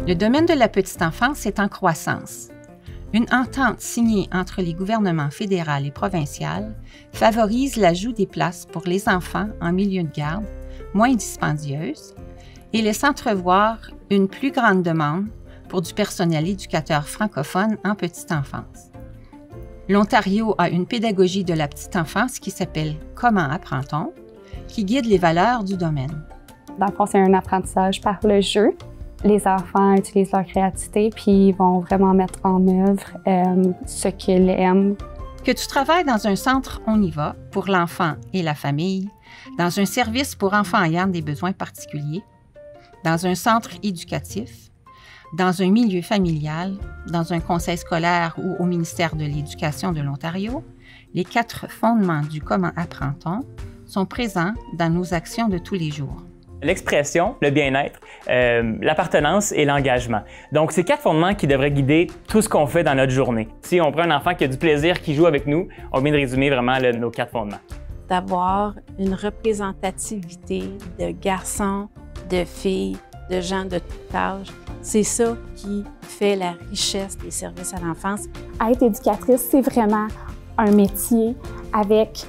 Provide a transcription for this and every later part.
Le domaine de la petite enfance est en croissance. Une entente signée entre les gouvernements fédéral et provincial favorise l'ajout des places pour les enfants en milieu de garde, moins dispendieuse, et laisse entrevoir une plus grande demande pour du personnel éducateur francophone en petite enfance. L'Ontario a une pédagogie de la petite enfance qui s'appelle « Comment apprend-on ?», qui guide les valeurs du domaine. Dans le fond, c'est un apprentissage par le jeu. Les enfants utilisent leur créativité puis ils vont vraiment mettre en œuvre ce qu'ils aiment. Que tu travailles dans un centre On y va pour l'enfant et la famille, dans un service pour enfants ayant des besoins particuliers, dans un centre éducatif, dans un milieu familial, dans un conseil scolaire ou au ministère de l'Éducation de l'Ontario, les 4 fondements du Comment apprend-on sont présents dans nos actions de tous les jours. L'expression, le bien-être, l'appartenance et l'engagement. Donc, c'est 4 fondements qui devraient guider tout ce qu'on fait dans notre journée. Si on prend un enfant qui a du plaisir, qui joue avec nous, on vient de résumer vraiment nos 4 fondements. D'avoir une représentativité de garçons, de filles, de gens de tout âge, c'est ça qui fait la richesse des services à l'enfance. Être éducatrice, c'est vraiment un métier avec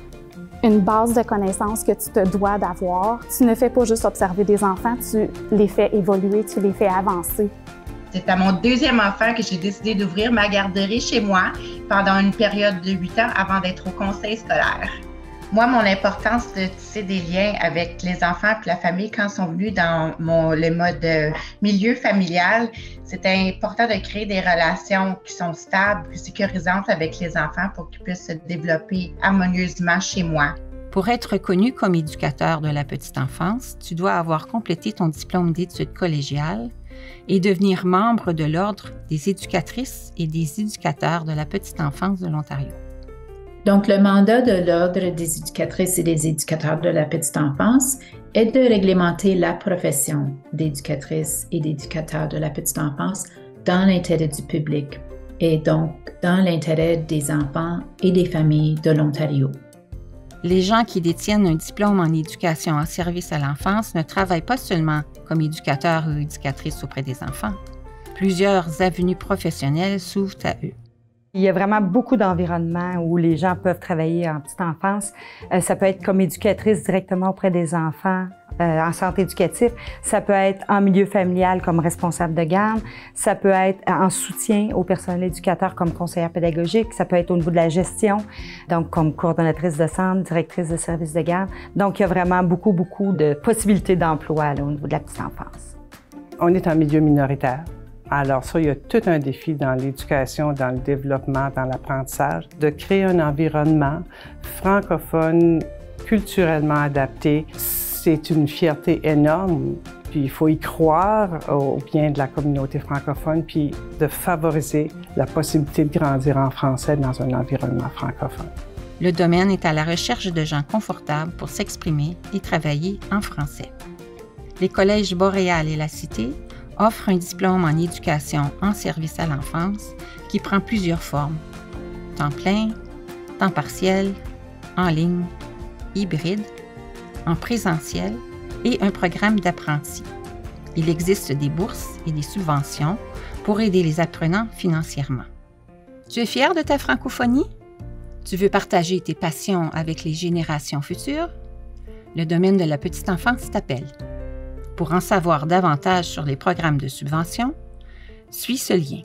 une base de connaissances que tu te dois d'avoir. Tu ne fais pas juste observer des enfants, tu les fais évoluer, tu les fais avancer. C'est à mon 2e enfant que j'ai décidé d'ouvrir ma garderie chez moi pendant une période de 8 ans avant d'être au conseil scolaire. Moi, mon importance de tisser des liens avec les enfants et la famille quand ils sont venus dans le mode milieu familial, c'était important de créer des relations qui sont stables et sécurisantes avec les enfants pour qu'ils puissent se développer harmonieusement chez moi. Pour être reconnu comme éducateur de la petite enfance, tu dois avoir complété ton diplôme d'études collégiales et devenir membre de l'Ordre des éducatrices et des éducateurs de la petite enfance de l'Ontario. Donc, le mandat de l'Ordre des éducatrices et des éducateurs de la petite enfance est de réglementer la profession d'éducatrice et d'éducateur de la petite enfance dans l'intérêt du public et donc dans l'intérêt des enfants et des familles de l'Ontario. Les gens qui détiennent un diplôme en éducation en service à l'enfance ne travaillent pas seulement comme éducateurs ou éducatrices auprès des enfants. Plusieurs avenues professionnelles s'ouvrent à eux. Il y a vraiment beaucoup d'environnements où les gens peuvent travailler en petite enfance. Ça peut être comme éducatrice directement auprès des enfants en centre éducatif. Ça peut être en milieu familial comme responsable de garde. Ça peut être en soutien au personnel éducateur comme conseillère pédagogique. Ça peut être au niveau de la gestion, donc comme coordonnatrice de centre, directrice de service de garde. Donc, il y a vraiment beaucoup de possibilités d'emploi au niveau de la petite enfance. On est en milieu minoritaire. Alors ça, il y a tout un défi dans l'éducation, dans le développement, dans l'apprentissage, de créer un environnement francophone, culturellement adapté. C'est une fierté énorme, puis il faut y croire au bien de la communauté francophone, puis de favoriser la possibilité de grandir en français dans un environnement francophone. Le domaine est à la recherche de gens confortables pour s'exprimer et travailler en français. Les collèges Boréal et La Cité offre un diplôme en éducation en service à l'enfance qui prend plusieurs formes: temps plein, temps partiel, en ligne, hybride, en présentiel et un programme d'apprenti. Il existe des bourses et des subventions pour aider les apprenants financièrement. Tu es fier de ta francophonie? Tu veux partager tes passions avec les générations futures? Le domaine de la petite enfance t'appelle. Pour en savoir davantage sur les programmes de subvention, suis ce lien.